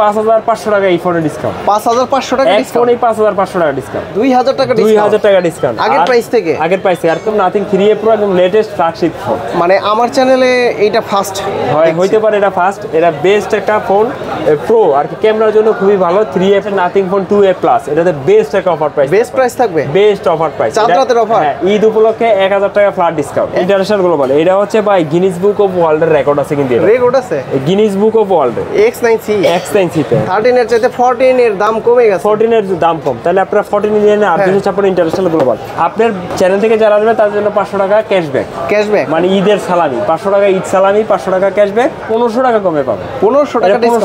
5500 টাকা এই ফোনে ডিসকাউন্ট। 5500 টাকা ডিসকাউন্ট, ফোনে 5500 টাকা ডিসকাউন্ট, 2000 টাকা ডিসকাউন্ট, 2000 টাকা ডিসকাউন্ট আগের প্রাইস থেকে। আগের প্রাইস থেকে একদম নাথিং 3A Pro একদম লেটেস্ট ফ্ল্যাগশিপ ফোন। মানে আমার চ্যানেলে এইটা ফার্স্ট হয়, হইতে পারে এটা ফার্স্ট, এটা বেস্ট একটা ফোন প্রো আর কি, ক্যামেরার জন্য খুবই ভালো। 3A nothing phone 2A plus, এটাতে বেস্ট একটা অফার প্রাইস, বেস্ট প্রাইস থাকবে, বেস্ট অফার প্রাইস, চাঁদ রাতের অফার। হ্যাঁ, ঈদ উপলক্ষে 1000 টাকা ফ্ল্যাট ডিসকাউন্ট ইন্টারন্যাশনাল গ্লোবাল। এটা হচ্ছে ভাই গিনিস বুক অফ ওয়ার্ল্ডের রেকর্ড আছে, কিন্তু রেকর্ড আছে Guinness book of world. X9C তে 13 এর চাইতে 14 এর দাম কমে গেছে, 14 এর দাম কম, তাহলে আপনারা 14 নিয়ে নেন। 856 ইন্টারন্যাশনাল গ্লোবাল। আপনার চ্যানেল থেকে যারা আসবে তাদের জন্য 500 টাকা ক্যাশব্যাক, মানে ঈদের সালামি 500 টাকা ঈদ সালামি, 500 টাকা ক্যাশব্যাক, 1500 টাকা কমে পাবেন, 1500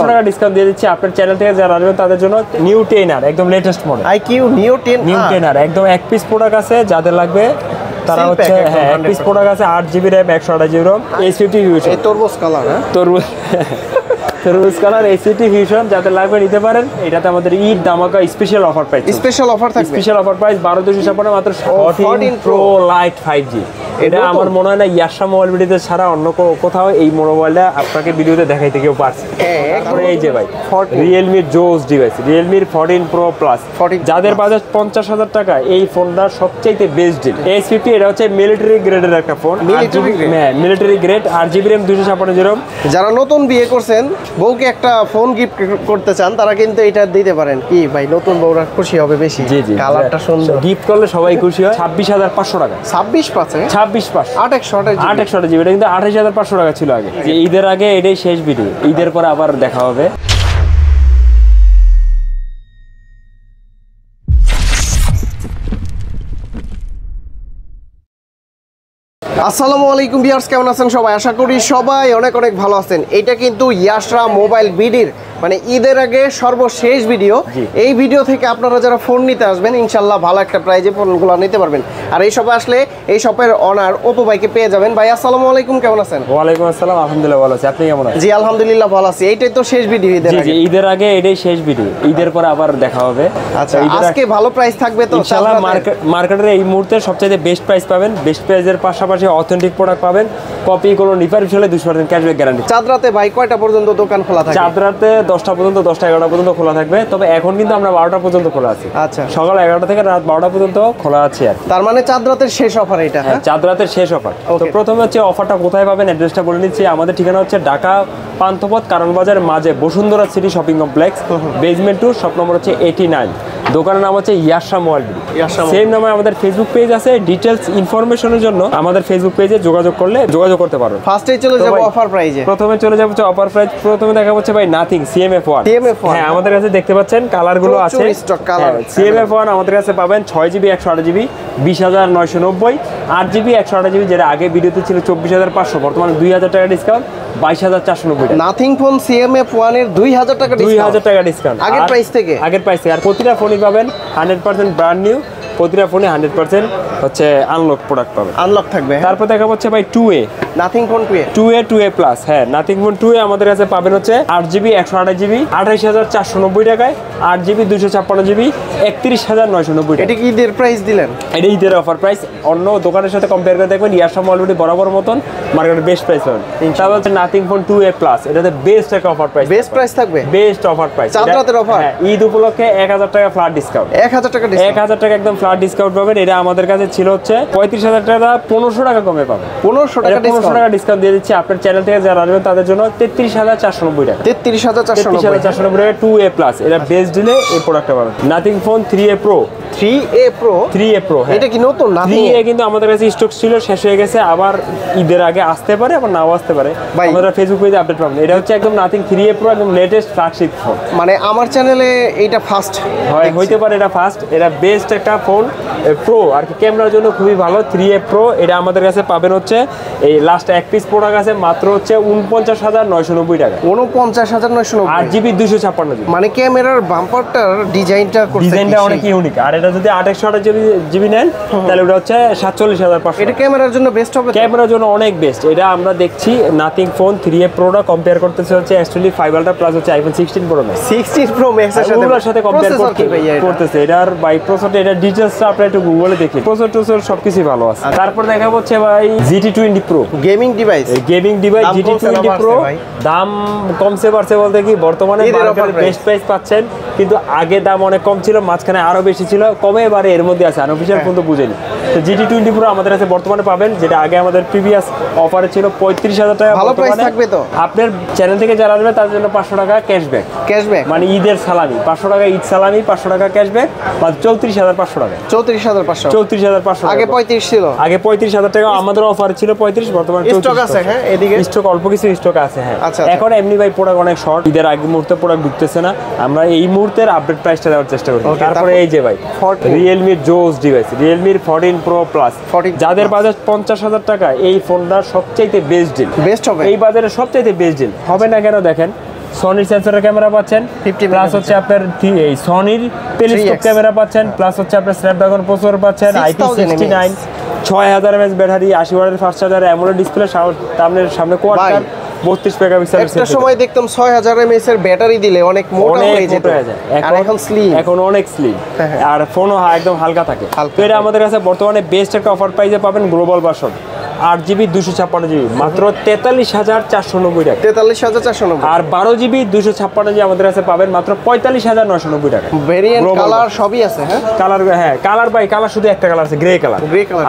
টাকা ডিসকাউন্ট দিয়ে দিচ্ছি। আপনার চ্যানেল থেকে যারা আসবে তাদের জন্য নিউ 10R একদম latest model, IQ new 10R একদম এক পিস প্রোডাক্ট আছে, যাদের লাগবে তারা হচ্ছে হ্যাঁ এক পিস প্রোডাক্ট আছে, 8GB RAM 128GB ROM, S50 Fusion, এই তরমুজ কালার, হ্যাঁ তরমুজ কালার S50 Fusion, যাদের লাগবে নিতে পারেন। এটাতে আমাদের ঈদ ধামাকা special offer price, special offer থাকবে, স্পেশাল অফার প্রাইস 12256 মাত্র 14 Pro Lite 5G। এটা আমার মনে হয় না ইয়াশা মোবাইল ভিডিওতে ছাড়া অন্য কোথাও এই মোবাইলটা আপনাকে ভিডিওতে দেখাইতে কেউ পারছে। তারপরে এই যে ভাই Realme জোস ডিভাইস, Realme 14 Pro Plus, যাদের বাজেট 50,000 টাকা, এই ফোনটা সবচেয়ে বেস্ট ডিল। S50 এটা হচ্ছে মিলিটারি গ্রেডের একটা phone, military grade, 8GB RAM 256GB ROM। যারা নতুন বিয়ে করছেন, বউকে একটা ফোন গিফট করতে চান, তারা কিন্তু এটা দিতে পারেন। কি ভাই, নতুন বউরা খুশি হবে বেশি, কালারটা সুন্দর, গিফট করলে সবাই খুশি হয়। 26,500 টাকা, 26,500 জিবি, এটা কিন্তু 28,500 টাকা ছিল আগে। যে ঈদের আগে এটাই শেষ ভিডিও, ঈদের পরে আবার দেখা হবে। আসসালামু আলাইকুম ভিউয়ার্স, কেমন আছেন সবাই? আশা করি সবাই অনেক অনেক ভালো আছেন। এটা কিন্তু ইয়াশরা মোবাইল বিডির মানে ঈদের আগে সর্বশেষ ভিডিও। এই ভিডিও থেকে আপনারা যারা ফোন নিতে আসবেন, ইনশাল্লাহ ভালো একটা প্রাইজে ফোনগুলো নিতে পারবেন। আর এই শপে আসলে এই শপের অনার অপু ভাইকে পেয়ে যাবেন। ভাই আসসালামু আলাইকুম, কেমন আছেন? ওয়ালাইকুম আসসালাম, আলহামদুলিল্লাহ ভালো আছি, আপনি কেমন আছেন? জি আলহামদুলিল্লাহ ভালো আছি। এইটাই তো শেষ ভিডিও ঈদের আগে। জি ঈদের আগে এটাই শেষ ভিডিও, ঈদের পরে আবার দেখা হবে। আচ্ছা, আজকে ভালো প্রাইস থাকবে তো ইনশাআল্লাহ। মার্কেটের এই মুহূর্তে সবচেয়ে বেস্ট প্রাইস পাবেন, বেস্ট প্রাইসের পাশাপাশি অথেন্টিক প্রোডাক্ট পাবেন, কপি কোনো রিফারিশ হলে 200% ক্যাশব্যাক গ্যারান্টি। চাঁদ রাতে ভাই কয়টা পর্যন্ত দোকান খোলা থাকে? চাঁদ রাতে 10টা পর্যন্ত, 10টা 11টা পর্যন্ত খোলা থাকবে, তবে এখন কিন্তু আমরা 12টা পর্যন্ত খোলা আছি। আচ্ছা, সকাল 11টা থেকে রাত 12টা পর্যন্ত খোলা আছে আর। তার মানে চাঁদ রাতের শেষ অফার এটা? হ্যাঁ, চাঁদ রাতের শেষ অফার। তো প্রথমে হচ্ছে অফারটা কোথায় পাবেন, অ্যাড্রেসটা বলে নিচ্ছি। আমাদের ঠিকানা হচ্ছে ঢাকা পান্থপথ কারণ বাজার মাঝে Bashundhara city shopping complex, basement 2, shop number হচ্ছে 89। দোকানের নাম হচ্ছে ইয়াশা মোবাইল বিডি, সেম নামে আমাদের ফেসবুক পেজ আছে। ডিটেলস ইনফরমেশনের জন্য আমাদের ফেসবুক পেজে যোগাযোগ করতে পারবেন। ফার্স্টেই চলে যাব অফার প্রাইজে, প্রথমে চলে যাব অফার প্রাইস। প্রথমে দেখা হচ্ছে ভাই নাথিং CMF1। হ্যাঁ, আমাদের কাছে দেখতে পাচ্ছেন কালারগুলো আছে, CMF1 আমাদের কাছে পাবেন 6GB 128GB 20,990, 8GB 128GB, যেটা আগে ভিডিওতে ছিল 24,500, বর্তমানে 2,000 টাকা ডিসকাউন্ট 22,490। নাথিং ফোন CMF1 এর 2,000 টাকা ডিসকাউন্ট আগের প্রাইস থেকে। আর প্রতিটা ফোনই পাবেন 100% ব্র্যান্ড নিউ, প্রতিটা ফোনে 100% হচ্ছে আনলক প্রোডাক্ট পাবেন, আনলক থাকবে। তারপর দেখা হচ্ছে ভাই 2A nothing phone 2A plus. হ্যাঁ, নাথিং ফোন 2A আমাদের কাছে পাবেন হচ্ছে 8GB 128GB 28,490 টাকায়, 8GB 256GB 31,990 টাকা। এটা কি ঈদের প্রাইস দিলেন? এটা ঈদের অফার প্রাইস। অন্য দোকানের সাথে কম্পেয়ার করে দেখবেন ইয়াশা অলরেডি বরাবর মতন মার্কেটের বেস্ট প্রাইস পাবেন। তারপর হচ্ছে নাথিং ফোন 2A প্লাস, এটাতে বেস্ট একটা অফার প্রাইস, বেস্ট প্রাইস থাকবে, বেস্ট অফার প্রাইস, চাঁদ রাতের অফার। হ্যাঁ, ঈদ উপলক্ষে 1000 টাকা ফ্ল্যাট ডিসকাউন্ট, 1000 টাকা ডিসকাউন্ট, 1000 টাকা একদম ফ্ল্যাট ডিসকাউন্ট পাবেন। এটা আমাদের কাছে ছিল হচ্ছে 35,000 টাকা, 1500 টাকা কমে পাবেন, 1500 টাকা ডিসকাউন্ট দিয়ে দিচ্ছি। আপনার চ্যানেল থেকে যারা আসবেন তাদের জন্য 33,490 টাকা, 33,490 টাকা 2A প্লাস। এটা বেস্ট দিলে এই প্রোডাক্টটা পাবেন। Nothing phone 3A Pro, 3A Pro, এটা কি নতুন? 3A কিন্তু আমাদের কাছে স্টক ছিল, শেষ হয়ে গেছে, আবার ঈদের আগে আসতে পারে, আবার নাও আসতে পারে। আমাদের ফেসবুক পেজে আপডেট পাবেন। এটা হচ্ছে একদম নাথিং 3A Pro একদম লেটেস্ট ফ্ল্যাগশিপ ফোন। মানে আমার চ্যানেলে এইটা ফার্স্ট হয়, হইতে পারে এটা ফার্স্ট, এটা বেস্ট একটা ফোন প্রো আর কি, ক্যামেরার জন্য খুবই ভালো। 3A Pro এটা আমাদের কাছে পাবেন হচ্ছে এই লাস্ট এক পিস প্রোডাক্ট আছে মাত্র হচ্ছে 49,990 টাকা, 49,990, 8GB 256GB। মানে ক্যামেরার বাম্পারটার ডিজাইনটা অনেক ইউনিক। আর এটা যদি 828GB নেন তাহলে ওটা হচ্ছে 47,500। এটা ক্যামেরার জন্য বেস্ট হবে, ক্যামেরার জন্য অনেক বেস্ট। এটা আমরা দেখছি নাথিং ফোন 3A Proটা কম্পেয়ার করতেছে হচ্ছে অ্যাকচুয়ালি 5 Ultra প্লাস হচ্ছে iPhone 16 Pro Max, 16 Pro Max এর সাথে কম্পেয়ার করতেছে। এটার বাই প্রসেসর, এটা ডিটেইলসটা আপনারা একটু গুগলে দেখি, প্রসেসর সবকিছু ভালো আছে। তারপর দেখা হচ্ছে ভাই GT20 Pro, gaming device GT20 Pro দাম কমছে বাড়ছে বলতে কি বর্তমানে মার্কেটে বেস্ট প্রাইস পাচ্ছেন, কিন্তু আগে দাম অনেক কম ছিল, মাঝখানে আরো বেশি ছিল, কমে এবারে এর মধ্যে আছে, আনঅফিশিয়াল কিন্তু বুঝেনি। তো GT20 Pro আমাদের কাছে বর্তমানে পাবেন, যেটা আগে আমাদের প্রিভিয়াস অফারে ছিল 35,000 টাকা। ভালো প্রাইস থাকবে তো। আপনার চ্যানেল থেকে যারা আসবে তার জন্য 500 টাকা ক্যাশব্যাক, মানে ঈদের সালামি 500 টাকা ঈদ সালামি, 500 টাকা ক্যাশব্যাক, বা 34,500 টাকা। 34,500 আগে 35 ছিল, আগে 35,000 টাকা আমাদের অফার ছিল 35, বর্তমানে স্টক আছে। হ্যাঁ, এদিকে স্টক অল্প কিছু স্টক আছে। হ্যাঁ, আচ্ছা। এখন এমনি ভাই প্রোডাক্ট অনেক শর্ট, ঈদের আগে মুহূর্তে প্রোডাক্ট ঢুকতেছে না, আমরা এই মুহূর্তের আপডেট প্রাইসটা দেওয়ার চেষ্টা করি। তারপরে এই যে ভাই Realme জোস ডিভাইস, Realme 14 Pro Plus, যাদের বাজেট 50,000 টাকা, এই ফোনটা সবচাইতে বেস্ট হবে, এই বাজারে সবচাইতে বেস্ট ডিল হবে না কেন দেখেন। সনির সেন্সরের ক্যামেরা পাচ্ছেন, প্লাস হচ্ছে আপনার এই সনির টেলিস্কোপ ক্যামেরা পাচ্ছেন, প্লাস হচ্ছে আপনার স্ন্যাপড্রাগন প্রসেসর পাচ্ছেন, IP69, 6000 mAh ব্যাটারি, 80 ওয়াটের ফাস্ট চার্জার, অ্যামোলেড ডিসপ্লে, সামনে কোয়াড 32 মেগাপিক্সেল। একটা সময় দেখতাম 6000 mAh এর ব্যাটারি দিলে অনেক মোটা হয়ে যেত, আর এখন স্লিম, এখন অনেক স্লিম, আর ফোনও একদম হালকা থাকে। তো এটা আমাদের কাছে বর্তমানে বেস্ট একটা অফার প্রাইসে পাবেন, গ্লোবাল ভার্সন 8GB 256GB মাত্র 43,490 টাকা। 43,490। আর 12GB 256GB আমাদের কাছে পাবেন মাত্র 45,990 টাকা। ভেরিয়েন্ট কালার সবই আছে। হ্যাঁ, কালার ভাই, কালার শুধু একটা কালার আছে, গ্রে কালার।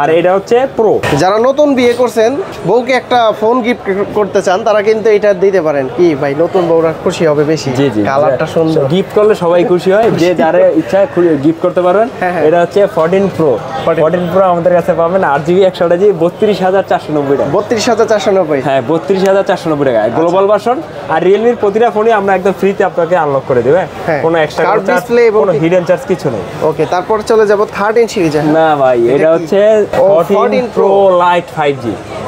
আর এটা হচ্ছে প্রো। যারা নতুন বিয়ে করছেন, বউকে একটা ফোন গিফট করতে চান, তারা কিন্তু এটা দিতে পারেন। কি ভাই, নতুন বউরা খুশি হবে বেশি। জি, কালারটা সুন্দর, গিফট করলে সবাই খুশি হয়, যে যারা ইচ্ছা গিফট করতে পারবেন। এটা হচ্ছে 14 Pro আমাদের কাছে পাবেন 8GB 128GB 32,490 টাকা। 32,490। হ্যাঁ, 32,490 টাকা গ্লোবাল ভার্সন। আর রিয়েলমির প্রতিটা ফোনই আমরা একদম ফ্রিতে আপনাকে আনলক করে দেবে, কোনো এক্সট্রা ডিসপ্লে, কোনো হিডেন চার্জ কিছু নেই। ওকে, তারপর চলে যাব 13 সিরিজে। না ভাই, এটা হচ্ছে 14 Pro Lite 5G।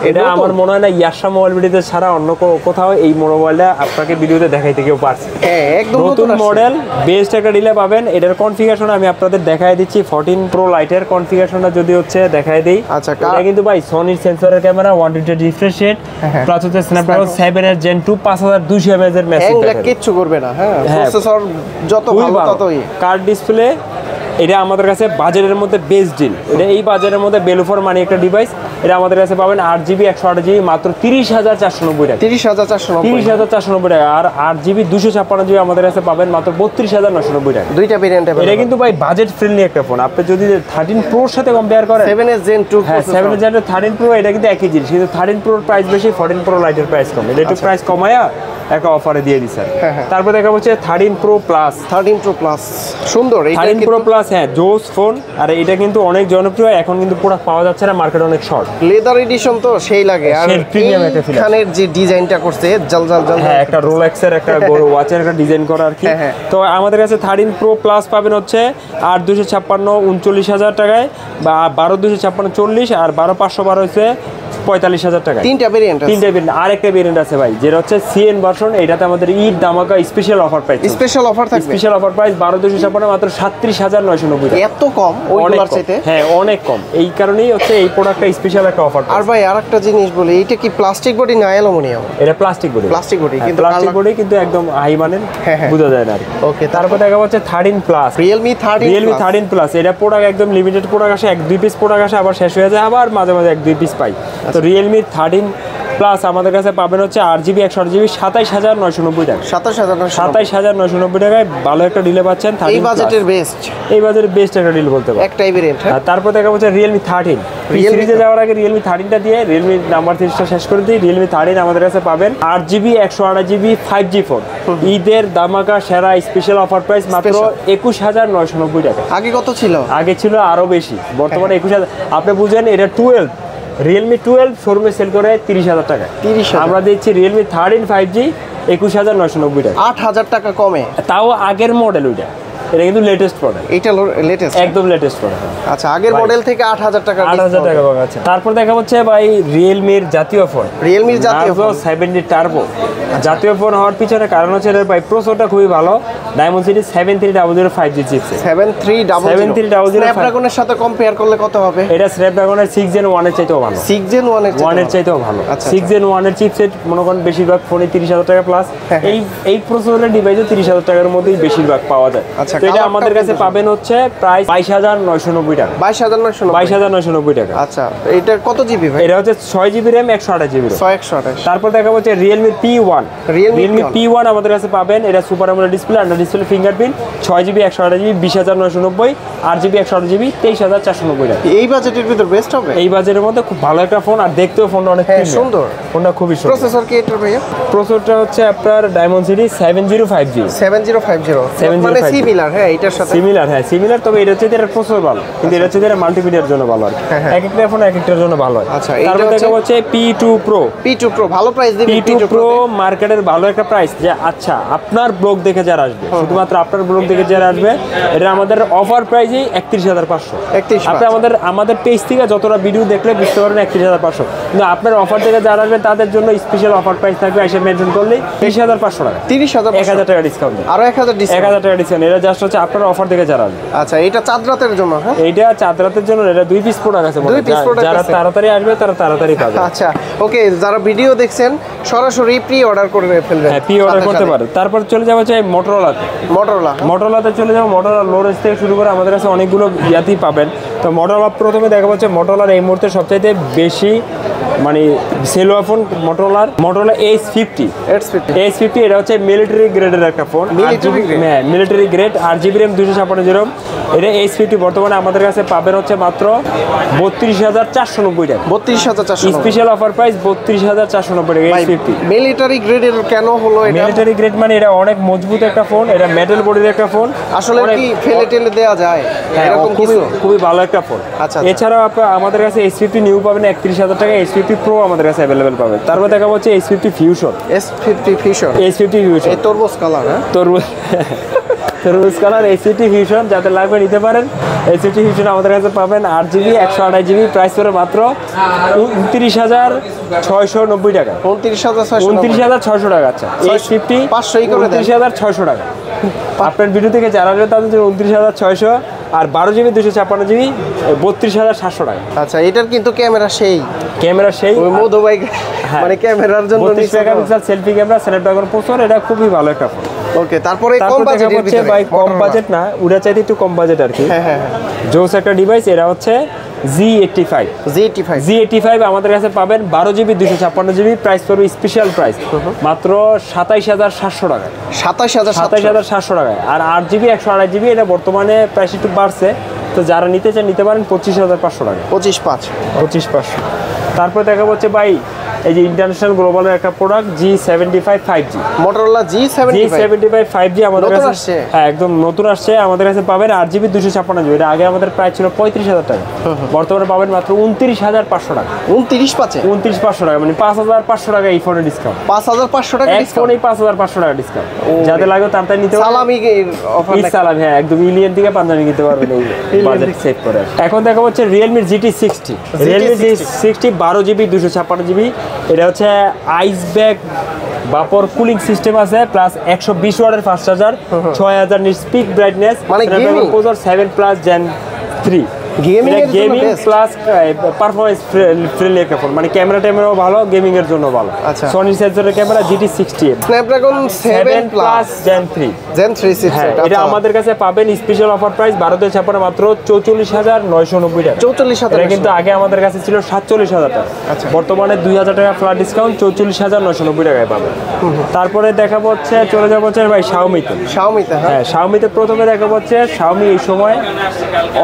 এটা আমার মনে হয় না ইয়াশা মোবাইল ভিডিওতে ছাড়া অন্য কোথাও এই মোবাইলটা আপনাকে ভিডিওতে দেখাইতে কেউ পারছে। হ্যাঁ, একদম নতুন মডেল, বেস্ট একটা ডিলে পাবেন। এটার কনফিগারেশন আমি আপনাদের দেখাই দিচ্ছি। 14 Pro Lite এর কনফিগারেশনটা যদি হচ্ছে দেখাই দেই। আচ্ছা, এটা কিন্তু ভাই সনির সেন্সরের ক্যামেরা, 120 রিফ্রেশ রেট, প্লাস হচ্ছে স্ন্যাপড্রাগন 7 এর Gen 2 5200 mAh এর মেসেজ ব্যাটারি। কিচ্ছু করবে না। হ্যাঁ, প্রসেসর যত ভালো ততই। কার্ড ডিসপ্লে, এটা আমাদের কাছে বাজারের মধ্যে বেস্ট ডিল। এটা এই বাজারের মধ্যে ভ্যালু ফর মানি একটা ডিভাইস। এটা আমাদের কাছে পাবেন 8GB 128GB মাত্র 30,490 টাকা। 30,490 টাকা। আর 8GB 256GB আমাদের কাছে পাবেন মাত্র 32,990 টাকা। দুইটা ভেরিয়েন্ট। এটা কিন্তু ভাই বাজেট ফ্রেন্ডলি একটা ফোন। আপনি যদি 13 Pro এর সাথে কম্পেয়ার করেন, 7 Gen 2, হ্যাঁ 7 Gen 13 Pro, এটা কিন্তু একই জিনিস, কিন্তু 13 Pro এর প্রাইস বেশি, 14 Pro Lite এর প্রাইস কম। এটা একটু প্রাইস কমায়া একটা অফারে দিয়ে দিছে। তারপর দেখা হচ্ছে 13 Pro Plus। 13 Pro Plus সুন্দর। 13 Pro Plus, হ্যাঁ জোস ফোন। আর এটা কিন্তু অনেক জনপ্রিয়, এখন কিন্তু পুরো পাওয়া যাচ্ছে না, মার্কেট অনেক শর্ট। লেদার এডিশন তো সেই লাগে, আর প্রিমিয়াম একটা ফিল। এখানের যে ডিজাইনটা করছে জল, হ্যাঁ, একটা রোলেক্স এর একটা ওয়াচের একটা ডিজাইন করা আর কি। তো আমাদের কাছে 13 Pro Plus পাবেন হচ্ছে 8,256 39,000 টাকায়, বা 12,256 40, আর 12,512 হচ্ছে 45,000 টাকা। তিনটা ভেরিয়েন্ট। আরেকটা ভেরিয়েন্ট আছে ভাই, যেটা হচ্ছে CN ভার্সন। এটাতে আমাদের ঈদ ধামাকা special offer price, special offer থাকবে। স্পেশাল অফার প্রাইস 12,256 মাত্র 37,990 টাকা। এত কম ওইগুলোর চাইতে? হ্যাঁ, অনেক কম। এই কারণেই হচ্ছে এই প্রোডাক্টটা স্পেশাল একটা অফার। আর ভাই আরেকটা জিনিস বলি, এটা কি প্লাস্টিক বডি না অ্যালুমিনিয়াম? এটা প্লাস্টিক বডি। কিন্তু প্লাস্টিক বডি, কিন্তু একদম হাই মানের, বোঝা যায় না। ওকে, তারপর দেখা হচ্ছে 13 Plus। Realme 13 Plus। এটা প্রোডাক্ট একদম লিমিটেড প্রোডাক্ট আসে, 1-2 পিস প্রোডাক্ট আসে, আবার শেষ হয়ে যায়, আবার মাঝে মাঝে 1-2 পিস পাই। তো Realme 13 Plus আমাদের কাছে পাবেন হচ্ছে 8GB 128GB 27,990 টাকা। 27,990 টাকায় ভালো একটা ডিলে পাচ্ছেন। এই বাজেটের বেস্ট, এই বাজেটের বেস্ট একটা ডিল বলতে পারেন। একটাই ভেরিয়েন্ট। আর তারপর দেখা হচ্ছে Realme 13। সিরিজে যাওয়ার আগে Realme 13টা দিয়ে Realme নাম্বার সিরিজটা শেষ করে দিই। Realme 13 আমাদের কাছে পাবেন 8GB 128GB 5G ফোন। ঈদের ধামাকা সেরা স্পেশাল অফার প্রাইস মাত্র 21,990 টাকা। আগে কত ছিল? আগে ছিল আরো বেশি, বর্তমানে 21,000। আপনি বুঝেন এটা 12, Realme 12 শোরুমে সেল করে 30,000 টাকা। আমরা দিচ্ছি Realme 13 5G 21,990 টাকা। 8,000 টাকা কমে, তাও আগের মডেল ওইটা। এটা কিন্তু লেটেস্ট প্রোডাক্ট। এটা লেটেস্ট, একদম লেটেস্ট প্রোডাক্ট। আচ্ছা, আগের মডেল থেকে 8,000 টাকা, 8,000 টাকা কম আছে। তারপর দেখা হচ্ছে ভাই Realme-র জাতীয় ফোন, Realme-র জাতীয় ফোন 70 টার্বো। জাতীয় ফোন হওয়ার পিছনে কারণ হচ্ছে এর ভাই প্রসেসরটা খুবই ভালো, ডায়মন্ড সিটি 7300 5G চিপসেট 7300 স্ন্যাপড্রাগনের সাথে কম্পেয়ার করলে কত হবে? এটা স্ন্যাপড্রাগনের 6 Gen 1 এর চাইতেও ভালো। 6 Gen 1 এর চাইতেও ভালো। আচ্ছা 6 Gen 1 এর চিপসেট মনে করেন বেশিরভাগ ফোনে 30000 টাকা প্লাস। এই প্রসেসরের ডিভাইসে 30000 টাকার মধ্যেই বেশিরভাগ পাওয়া যায়। তো এটা আমাদের কাছে পাবেন হচ্ছে প্রাইস 22990 টাকা। 22990 টাকা। আচ্ছা এটা কত জিবি ভাই? এটা হচ্ছে 6GB RAM 128GB। 128। তারপর দেখা হচ্ছে Realme P1। Realme P1 আমাদের কাছে পাবেন। এটা super AMOLED display, under display fingerprint, 6GB 128GB 20990, 8GB 128GB 23490 টাকা। এই বাজেটের ভিতর বেস্ট হবে? এই বাজেটের মধ্যে খুব ভালো একটা ফোন, আর দেখতেও ফোনটা অনেক সুন্দর। ফোনটা খুবই সুন্দর। প্রসেসর কি এটা ভাইয়া? প্রসেসরটা হচ্ছে আপনার ডায়মন্ড সিটি 7050। 7050 মানে সিমিলার। হ্যাঁ এটার সাথে সিমিলার, তবে এটা হচ্ছে এর প্রসেসর ভালো, কিন্তু এটা হচ্ছে এর মাল্টিমিডিয়ার জন্য ভালো আর এক একটা ফোন এক একটার জন্য ভালো হয়। আচ্ছা তারপর দেখা হচ্ছে P2 Pro। ভালো প্রাইস দিবেন। P2 Pro মার্কেটের ভালো একটা প্রাইস। যে আচ্ছা আপনার ব্লগ দেখে যারা আসবে, শুধুমাত্র আপনার ব্লগ দেখে যারা আসবে, এটা আমাদের অফার প্রাইসই 31500। আপনি আমাদের পেজ থেকে যতটা ভিডিও দেখলে বুঝতে পারবেন 31500, কিন্তু আপনার অফার থেকে যারা আসবে তাদের জন্য স্পেশাল অফার প্রাইস থাকবে, এসে মেনশন করলে 30500 টাকা। 1000 টাকা ডিসকাউন্ট, আরো 1000 ডিসকাউন্ট, 1000 টাকা ডিসকাউন্ট। এটা জাস্ট হচ্ছে আপনার অফার থেকে যারা আসবে। আচ্ছা এটা চাঁদ রাতের জন্য? হ্যাঁ এইটা চাঁদ রাতের জন্য। এটা 2 পিস প্রোডাক্ট আছে, যারা তাড়াতাড়ি আসবে তারা তাড়াতাড়ি পাবে। আচ্ছা ওকে, যারা ভিডিও দেখছেন সরাসরি প্রি অর্ডার করে ফেলবেন। হ্যাঁ প্রি অর্ডার করতে পারে। তারপর চলে যাবো হচ্ছে মোটরোলাতে চলে যাবো। মোটরোলা লো রেঞ্জ থেকে শুরু করে আমাদের কাছে অনেকগুলো ইয়াতেই পাবেন। তো মোটরোলা প্রথমে দেখা যাচ্ছে মোটরোলার এই মুহূর্তে সবচাইতে বেশি মানে সেল হওয়া ফোন মোটরোলা H50। এটা হচ্ছে মিলিটারি গ্রেডের একটা phone, military grade, 8GB RAM 256GB। এটা H50 বর্তমানে আমাদের কাছে পাবেন হচ্ছে মাত্র 32490 টাকা। 32490 স্পেশাল অফার প্রাইস 32490 টাকা। H50 মিলিটারি গ্রেডের কেন হলো এটা? মিলিটারি গ্রেড মানে এটা অনেক মজবুত একটা ফোন, এটা মেটাল বডির একটা ফোন। আসলে কি ফেলে টেলে দেওয়া যায় এরকম কিছু? খুবই ভালো একটা ফোন। আচ্ছা এছাড়াও আমাদের কাছে H50 নিউ পাবেন 31000 টাকা। H50 Pro আমাদের কাছে अवेलेबल পাবেন। তারপর দেখা হচ্ছে H50 Fusion। H50 Fusion এই তরমুজ কালার। হ্যাঁ তরমুজ কালার H50 Fusion, যাদের লাগবে নিতে পারেন। H50 Fusion আমাদের কাছে পাবেন 8GB 128GB, প্রাইস করে মাত্র 29690 টাকা। 29600 টাকা। আচ্ছা H50 29600 টাকা। আপনার ভিডিও থেকে যারা আসবে তাদের জন্য 29600, আর 12GB 256GB 32700 টাকা। আচ্ছা এটার কিন্তু ক্যামেরা সেই ওই মধু ভাই মানে ক্যামেরার জন্য 32 megapixel selfie camera, Snapdragon processor, এটা খুবই ভালো একটা ফোন। ওকে তারপরে কম বাজেটের ভিতরে ভাই, কম বাজেট না, ওটা চাইতে একটু কম বাজেট আর কি। হ্যাঁ জোস একটা ডিভাইস, এটা হচ্ছে Z85 আমাদের কাছে পাবেন 12GB 256GB, প্রাইস পড়বে স্পেশাল প্রাইস মাত্র 27700 টাকা। 27700 টাকায়। আর 8GB 128GB এটা বর্তমানে প্রাইস একটু বাড়ছে, তো যারা নিতে চান নিতে পারেন 25500 টাকা। 25500। তারপর দেখা হচ্ছে ভাই এই যে ইন্টারন্যাশনাল গ্লোবালের একটা product G75 5G। Motorola G75 5G আমাদের কাছে একদম নতুন আসছে। আমাদের কাছে পাবেন 8GB 256GB। এটা আগে আমাদের প্রাইস ছিল 35000 টাকা, বর্তমানে পাবেন মাত্র 29500 টাকা। 29500 টাকা, মানে 5500 টাকা এই ফোনে ডিসকাউন্ট। 5500 টাকা ফোনে 5500 টাকা ডিসকাউন্ট। যাদের লাগবে তাড়াতাড়ি নিতে পারবেন। সালামি অফার সালামি, হ্যাঁ একদম ইলিয়ান থেকে পাঞ্জাবি নিতে পারবেন এই বাজেট সেভ করে। এখন দেখা হচ্ছে Realme GT60। Realme GT60 12GB 256GB। এটা হচ্ছে iceberg vapour cooling system আছে, প্লাস 120 ওয়াটের fast charger, 6000 nit peak brightness, মানে gaming 7+ Gen 3 gaming plus performance friendly একটা ফোন, মানে ক্যামেরাও ভালো, গেমিং এর জন্য ভালো। আচ্ছা সনি সেন্সরের camera GT60 Snapdragon 7+ Gen 3 chipset. এটা আমাদের কাছে পাবেন স্পেশাল অফার প্রাইস 1256 মাত্র 44990 টাকা। 44000 এটা কিন্তু আগে আমাদের কাছে ছিল 47000 টাকা। আচ্ছা বর্তমানে 2000 টাকা ফ্ল্যাট ডিসকাউন্ট 44990 টাকায় পাবেন। তারপরে দেখাবো হচ্ছে চলে যাবো হচ্ছে ভাই Xiaomi-তে। হ্যাঁ Xiaomi-তে প্রথমে দেখাবো হচ্ছে Xiaomi এই সময়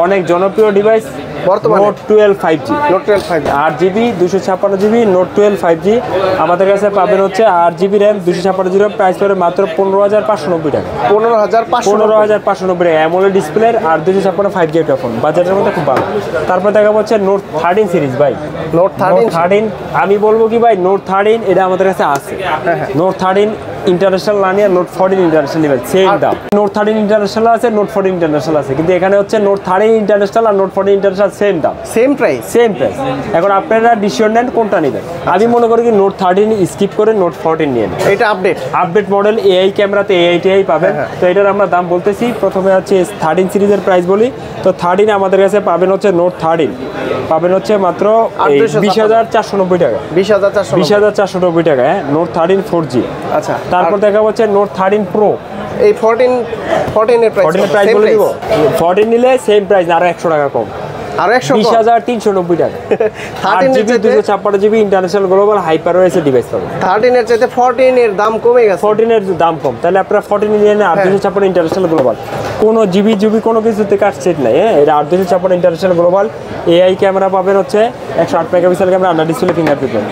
অনেক জনপ্রিয় ডিভাইস বর্তমানে Note 12 5G। 8GB 256GB Note 12 5G আমাদের কাছে পাবেন হচ্ছে 8GB RAM 256GB, প্রাইস পড়বে মাত্র 15590 টাকা। 15590 টাকা। অ্যামোলেড ডিসপ্লে আর 256 5G একটা ফোন, বাজেটের মধ্যে খুব ভালো। তারপর দেখাবো হচ্ছে Note 13 সিরিজ ভাই। Note 13 আমি বলবো কি ভাই, Note 13 এটা আমাদের কাছে আছে। Note 13 ইন্টারন্যাশনাল না নিয়ে নোট 14 ইন্টারন্যাশনাল নেবেন, সেম দাম। নোট 13 ইন্টারন্যাশনাল আছে, নোট 14 ইন্টারন্যাশনাল আছে, কিন্তু এখানে হচ্ছে নোট 13 ইন্টারন্যাশনাল আর নোট 14 ইন্টারন্যাশনাল সেম দাম, সেম প্রাইস। Same price. এখন আপনারা ডিসিশন নেন কোনটা নেবেন। আমি মনে করি কি নোট 13 স্কিপ করে নোট 14 নিয়ে নেন। এটা আপডেট মডেল, এআই ক্যামেরাতে এআই পাবেন। তো এটার আমরা দাম বলতেছি, প্রথমে হচ্ছে 13 সিরিজের প্রাইস বলি। তো 13 আমাদের কাছে পাবেন হচ্ছে নোট 13 পাবেন হচ্ছে মাত্র 20,490 টাকা, 20,490 টাকা। হ্যাঁ, নোট 13 4G। আচ্ছা, তারপর দেখা হচ্ছে নোট 13 প্রো। এই 14 এর প্রাইস বলে দিব। 14 নিলে সেম প্রাইস, আরো 100 টাকা কম, আর 20,390 টাকা। 8GB 256GB international global hyper OS device পাবেন। 13 এর চাইতে 14 এর দাম কমে গেছে। 14 এর দাম কম, তাহলে আপনারা 14 নিয়ে নেন। 856 ইন্টারন্যাশনাল গ্লোবাল, কোনো জিবি কোনো কিছুতে কাটছেট নাই। হ্যাঁ, এটা 856 ইন্টারন্যাশনাল গ্লোবাল। এআই ক্যামেরা পাবেন হচ্ছে 108 megapixel camera, under display fingerprint পাবেন।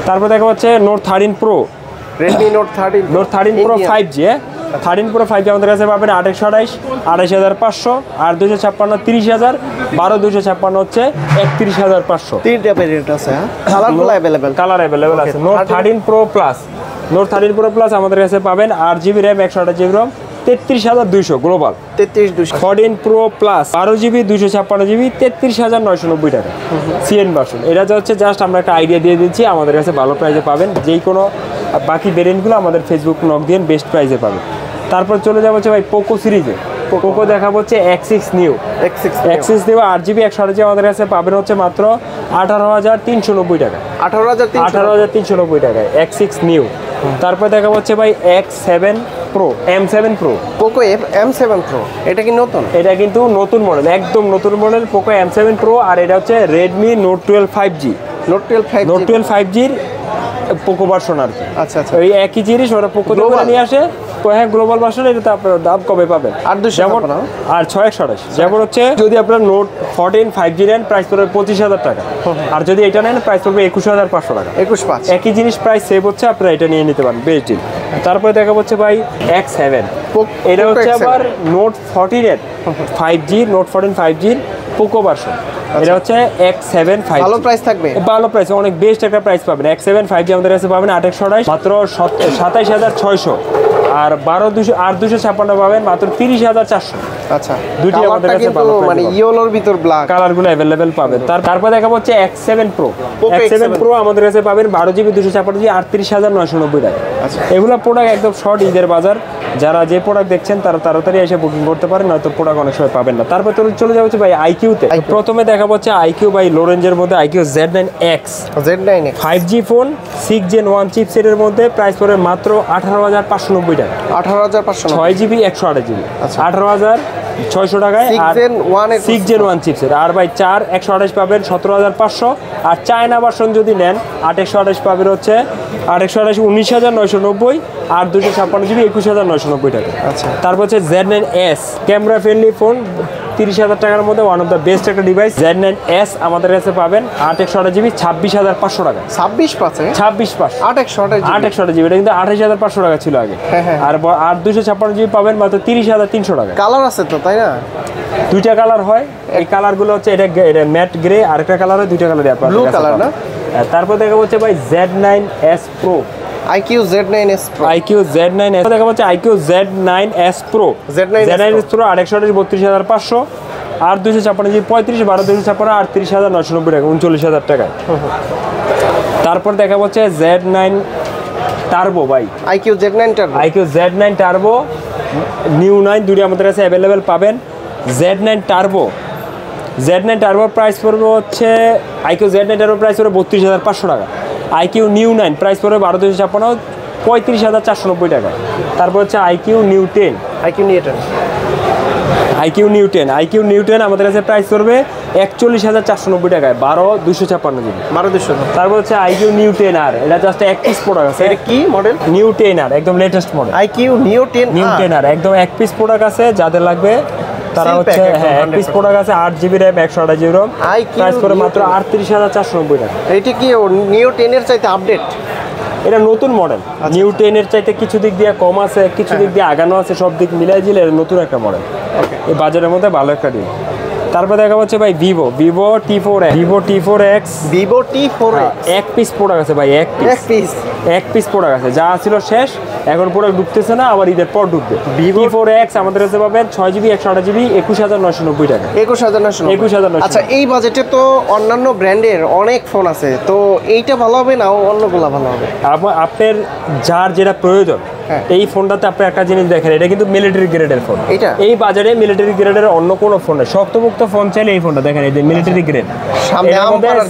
তারপর দেখা হচ্ছে note 13 pro, Redmi Note 13 Pro 5G। 13 Pro 5G আমাদের কাছে পাবেন 828, 28,500, আর 256 30,000, 12,256 হচ্ছে 31,500। তিনটা ভেরিয়েন্ট আছে। কালারগুলো অ্যাভেলেবল আছে। Note 13 Pro Plus, note 13 Pro Plus আমাদের কাছে পাবেন 8GB RAM 128GB ROM, 33,200 global. 33,200। 14 Pro Plus 12GB 256GB 33,990 টাকা, সিএন ভার্সন। এটা হচ্ছে জাস্ট আমরা একটা আইডিয়া দিয়ে দিচ্ছি, আমাদের কাছে ভালো প্রাইসে পাবেন। যেই কোনো বাকি ভেরিয়েন্টগুলো আমাদের ফেসবুক নক দিয়ে বেস্ট প্রাইসে পাবেন। তারপর চলে যাবো হচ্ছে ভাই পোকো সিরিজে। পোকো দেখাবো হচ্ছে X6 new. X6 new 8GB 128GB আমাদের কাছে পাবেন হচ্ছে মাত্র 18,390 টাকা, 18,390 টাকায় X6 নিউ। তারপর দেখাবো হচ্ছে ভাই M7 Pro, Poco M7 Pro। এটা কি নতুন? এটা কিন্তু নতুন মডেল, একদম নতুন মডেল পোকো M7 Pro। আর এটা হচ্ছে Redmi Note 12 5G, Note 12 5G Poco version আর কি। আচ্ছা আচ্ছা, ওই একই জিনিস ওরা পোকো থেকে নিয়ে আসে। হ্যাঁ, গ্লোবাল ভার্সন। এটা আপনার দাম কবে পাবেন? আর 628। যেমন হচ্ছে যদি আপনার নোট 14 5G নেন, প্রাইস পড়বে 25,000 টাকা। আর যদি এটা নেন, প্রাইস পড়বে 21,500 টাকা। 21,500। একই জিনিস প্রাইস সেভ হচ্ছে, আপনারা এটা নিয়ে নিতে পারেন, বেস্ট ডিল। তারপরে দেখা হচ্ছে ভাই X7। এটা হচ্ছে আবার নোট 14 এর 5G, note 14 5G Poco version. এটা হচ্ছে X7 5G। ভালো প্রাইস থাকবে, ভালো প্রাইস, অনেক বেস্ট একটা প্রাইস পাবেন। X7 5G আমাদের কাছে পাবেন 828, মাত্র 27,600। আর 256 পাবেন মাত্র 30,400। আচ্ছা, দুটি আমাদের কাছে ভালো প্রাইস, মানে ইয়েলোর ভিতর ব্ল্যাক কালারগুলো अवेलेबल পাবেন। তারপর দেখাবো হচ্ছে X7 Pro। X7 Pro আমাদের কাছে পাবেন 12GB 256GB 38,990 টাকা। আচ্ছা, এগুলো প্রোডাক্ট একদম শর্ট ঈদের বাজার। যারা যে প্রোডাক্ট দেখছেন তারা তাড়াতাড়ি এসে বুকিং করতে পারেন, নয়তো প্রোডাক্ট অনেক সময় পাবেন না। তারপর চলে যাবো হচ্ছে ভাই IQ-তে। প্রথমে দেখাবো হচ্ছে IQ বাই লো রেঞ্জের মধ্যে IQ Z9X 5G phone 6 Gen 1 চিপসেটের মধ্যে প্রাইস পড়বে মাত্র 18,590 টাকা, 18,500। 6GB 128GB 18,600 টাকায়। 6 Gen 1 চিপসেট। আর ভাই 4 128 পাবেন 17,500। আর চায়না ভার্সন যদি নেন 8 128 পাবেন হচ্ছে 8 128 19,990। আর 256GB 21,990 টাকা। আচ্ছা, তারপর হচ্ছে Z9S ক্যামেরা ফ্রেন্ডলি ফোন 30,000 টাকার মধ্যে ওয়ান অফ দ্য বেস্ট একটা ডিভাইস। Z9S আমাদের কাছে পাবেন 8 128GB 26,500 টাকা। 26,500 8 128GB। এটা কিন্তু 28,500 টাকা ছিল আগে। আর 256GB পাবেন মাত্র 30,300 টাকা। কালার আছে তো, তাই না? দুইটা কালার হয়। এই কালারগুলো হচ্ছে এটা ম্যাট গ্রে, আরেকটা কালার হয়, দুইটা কালারই আপনার ব্লু কালার না। তারপর দেখা হচ্ছে ভাই Z9S Pro, IQ Z9S Pro। দেখা হচ্ছে IQ Z9S Pro 8 128 32,500। আর 256GB 35, 12 256 38,990 টাকা, 39,000 টাকায়। তারপর দেখা হচ্ছে Z9 Turbo ভাই, IQ Z9 Turbo নিউ 9 দুটি আমাদের কাছে অ্যাভেলেবেল পাবেন। Z9 Turbo প্রাইস পড়বে হচ্ছে IQ Z9 Turbo প্রাইস পড়বে 32,500 টাকা। IQ নিউ 9 প্রাইস পড়বে 12 256 35,490 টাকা। তারপর হচ্ছে IQ নিউ 10 আমাদের কাছে প্রাইস পড়বে 41,490 টাকায়, 12 256GB। তারপর হচ্ছে IQ নিউ 10R, এটা জাস্ট এক পিস প্রোডাক্ট আছে। এটা কি মডেল? নিউ 10R, একদম latest model. IQ new 10R একদম এক পিস প্রোডাক্ট আছে, যাদের লাগবে তারা হচ্ছে এক পিস প্রোডাক্ট আছে। 8GB RAM 128GB ROM, price করে মাত্র 38,490 টাকা। এটা কি নিউ 10 এর চাইতে আপডেট? এটা নতুন মডেল। নিউ 10 এর চাইতে কিছু দিক দিয়ে কম আছে, কিছু দিক দিয়ে আগানো আছে, সব দিক মিলাই দিলে নতুন একটা মডেল। এই বাজারের মধ্যে ভালো একটা ডিল। তারপর দেখা হচ্ছে ভাই ভিভো T4X এক পিস প্রোডাক্ট আছে ভাই, এক পিস প্রোডাক্ট আছে, যা ছিল শেষ এখন প্রোডাক্ট ঢুকতেছে না, আবার ঈদের পর ঢুকবে। V4X আমাদের কাছে পাবেন 6GB 128GB 21990 টাকা। 21990। আচ্ছা, এই বাজেটে তো অন্যান্য ব্র্যান্ডের অনেক ফোন আছে, তো এইটা ভালো হবে না অন্যগুলো ভালো হবে? আপনার যার যেটা প্রয়োজন, এই ফোনটাতে আপনি একটা জিনিস দেখেন, এটা কিন্তু মিলিটারি গ্রেডের ফোন। এই বাজারে মিলিটারি গ্রেডের অন্য কোনো ফোন নেই। শক্তমুক্ত ফোন চাইলে এই ফোনটা দেখেন, এই যে মিলিটারি গ্রেড, সামনে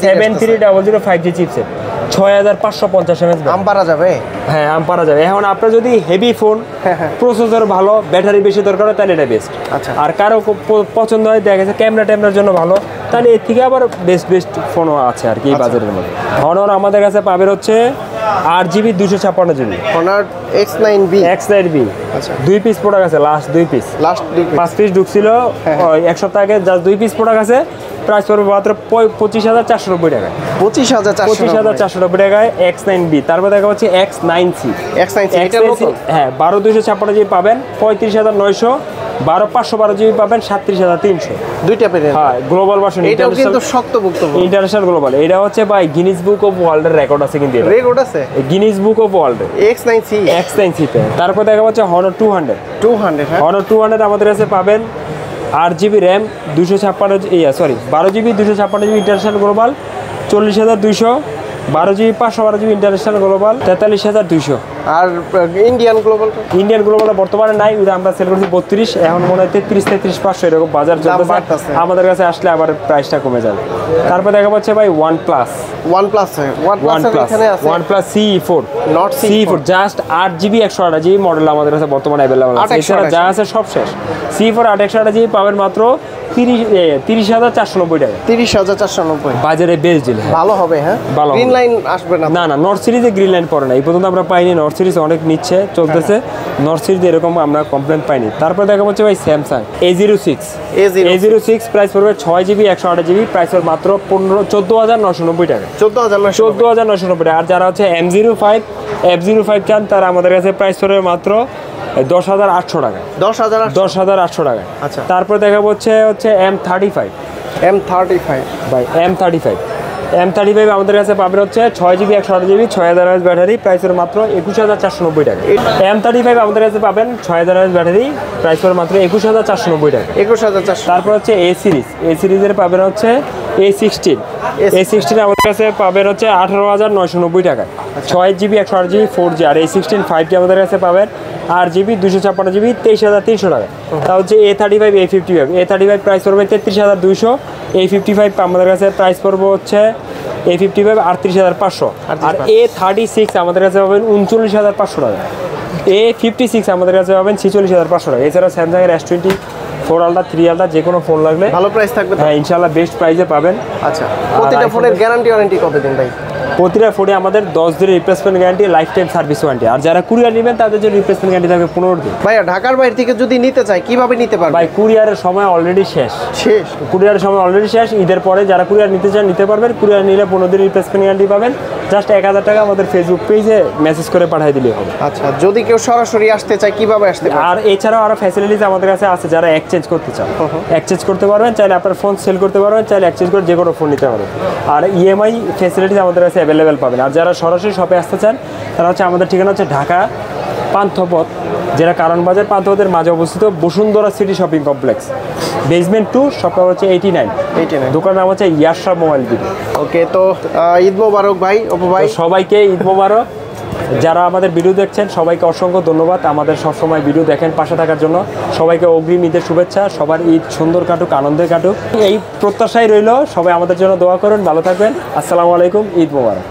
7300 5G চিপসেট, 6550 mAh আম পারা যাবে। হ্যাঁ, আম পারা যাবে। এখন আপনার যদি হেভি ফোন, প্রসেসর ভালো, ব্যাটারি বেশি দরকার হয়, তাহলে এটা বেস্ট। আচ্ছা, আর কারো পছন্দ হয়, দেখা গেছে ক্যামেরার জন্য ভালো, তাহলে এর থেকে আবার বেস্ট ফোনও আছে আর কি এই বাজারের মধ্যে। Honor আমাদের কাছে পাবেন হচ্ছে 8GB 256GB Honor X9B। আচ্ছা, 2 পিস প্রোডাক্ট আছে, লাস্ট 2 পিস, 5 পিস ঢুকছিল এক সপ্তাহ আগে, জাস্ট 2 পিস প্রোডাক্ট আছে। প্রাইস পড়বে মাত্র 25490 টাকা। 25490 টাকায় X9B। তারপর দেখা হচ্ছে X9C। হ্যাঁ, 12256GB পাবেন 35900, 12512GB পাবেন 37300। দুইটা পেলেন। হ্যাঁ, গ্লোবাল ভার্সন, এটাও কিন্তু শক্তপোক্ত ইন্টারন্যাশনাল গ্লোবাল। এটা হচ্ছে ভাই গিনিস বুক অফ ওয়ার্ল্ডের রেকর্ড আছে, কিন্তু রেকর্ড আছে Guinness book of world. X9C তে। তারপর দেখা হচ্ছে Honor 200। Honor 200 আমাদের কাছে পাবেন 8GB RAM 12GB 256GB international global, 40200, 12GB 512GB international global, 43200। আর ইন্ডিয়ান গ্লোবালটা বর্তমানে নাই, ওটা আমরা সেল করছি 32, এখন মনে হয় 33-500 এরকম বাজার চলতেছে। আমাদের কাছে আসলে আবার প্রাইসটা কমে যাবে। তারপর দেখা পাচ্ছে ভাই OnePlus CE4 just 8GB 128GB model আমাদের কাছে বর্তমানে अवेलेबल আছে। এছাড়া যা আছে সব শেষ। CE4 8/128GB পাবেন মাত্র 30490 টাকা। 30490 বাজারে বেস্ট ডিল। ভালো হবে। হ্যাঁ, গ্রিন লাইন আসবে না? না, নর্থ সিরিজে গ্রিন লাইন পড়ে না এই পর্যন্ত আমরা পাইনি। নর্থ সিরিজ অনেক নিচ্ছে, চলতেছে। নর্থ সিরিজে এরকম আমরা কমপ্লেন পাইনি। তারপর দেখা হচ্ছে ভাই স্যামসাং A06 প্রাইস পড়বে 6GB 128GB, প্রাইস পড়বে মাত্র 14990 টাকা। 14990 টাকা। আর যারা হচ্ছে F05 চান, তারা আমাদের কাছে প্রাইস পড়বে মাত্র 10800 টাকা। 10800 টাকা। আচ্ছা, তারপর দেখা হচ্ছে M35 ভাই। M35 আমাদের কাছে পাবেন হচ্ছে 6GB 128GB 6000 mAh ব্যাটারি, প্রাইসের মাত্র 21490 টাকা। M35 আমাদের কাছে পাবেন 6000 mAh ব্যাটারি, প্রাইসের মাত্র 21490 টাকা। 21400। তারপর হচ্ছে A সিরিজের পাবেন হচ্ছে A16 আমাদের কাছে পাবেন হচ্ছে 18990 টাকা। 6GB 128GB 4G। আর A16 5G আমাদের কাছে পাবেন 8GB 256GB 23300 টাকা। তা হচ্ছে A35 প্রাইস পড়বে 33200। A55 আমাদের কাছে প্রাইস পড়বে হচ্ছে A55 38500। আর A36 আমাদের কাছে পাবেন 39500 টাকা। A56 আমাদের কাছে পাবেন 46500 টাকা। এছাড়া স্যামসাং এর S24 আলট্রা 3 আলট্রা যে কোনো ফোন লাগলে ভালো প্রাইস থাকবে। হ্যাঁ, ইনশাআল্লাহ বেস্ট প্রাইসে পাবেন। আচ্ছা, প্রতিটা ফোনের গ্যারান্টি ওয়ারেন্টি কতদিন ভাই? প্রতিটা ফোনে আমাদের 10 দিনের replacement guarantee, lifetime service warranty. আর যারা কুরিয়ার নেবেন তাদের জন্য রিপ্লেসমেন্ট গ্যারান্টি থাকবে 15 দিন। ভাইয়া, ঢাকার বাইরে থেকে যদি নিতে চাই কিভাবে নিতে পারবে? ভাই, কুরিয়ারের সময় অলরেডি শেষ। কুরিয়ারের সময় অলরেডি শেষ। ঈদের পরে যারা কুরিয়ার নিতে চান নিতে পারবেন। কুরিয়ার নিলে 15 দিন রিপ্লেসমেন্ট গ্যারান্টি পাবেন। জাস্ট 1000 টাকা আমাদের ফেসবুক পেজে মেসেজ করে পাঠিয়ে দিলেই হবে। আচ্ছা, যদি কেউ সরাসরি আসতে চায় কিভাবে আসতে পারে? আর এছাড়াও আরো ফ্যাসিলিটিস আমাদের কাছে আছে। যারা এক্সচেঞ্জ করতে চান এক্সচেঞ্জ করতে পারবেন, চাইলে আপনার ফোন সেল করতে পারবেন, চাইলে এক্সচেঞ্জ করে যে কোনো ফোন নিতে পারবেন। আর EMI ফ্যাসিলিটিস আমাদের কাছে অ্যাভেলেবেল পাবেন। আর যারা সরাসরি শপে আসতে চান তারা হচ্ছে আমাদের ঠিকানা হচ্ছে ঢাকা পান্থপথ, যেটা কারণ বাজার পান্থপথের মাঝে অবস্থিত Bashundhara city shopping complex, basement 2, shop number হচ্ছে 89। দোকানের নাম হচ্ছে ইয়াশরা মোবাইল বিডি। ওকে, তো ঈদ মোবারক ভাই, অপু ভাই। সবাইকে ঈদ মোবারক। যারা আমাদের ভিডিও দেখছেন সবাইকে অসংখ্য ধন্যবাদ। আমাদের সবসময় ভিডিও দেখেন, পাশে থাকার জন্য সবাইকে অগ্রিম ঈদের শুভেচ্ছা। সবার ঈদ সুন্দর কাটুক, আনন্দে কাটুক, এই প্রত্যাশাই রইল। সবাই আমাদের জন্য দোয়া করুন, ভালো থাকবেন। আসসালামু আলাইকুম, ঈদ মোবারক।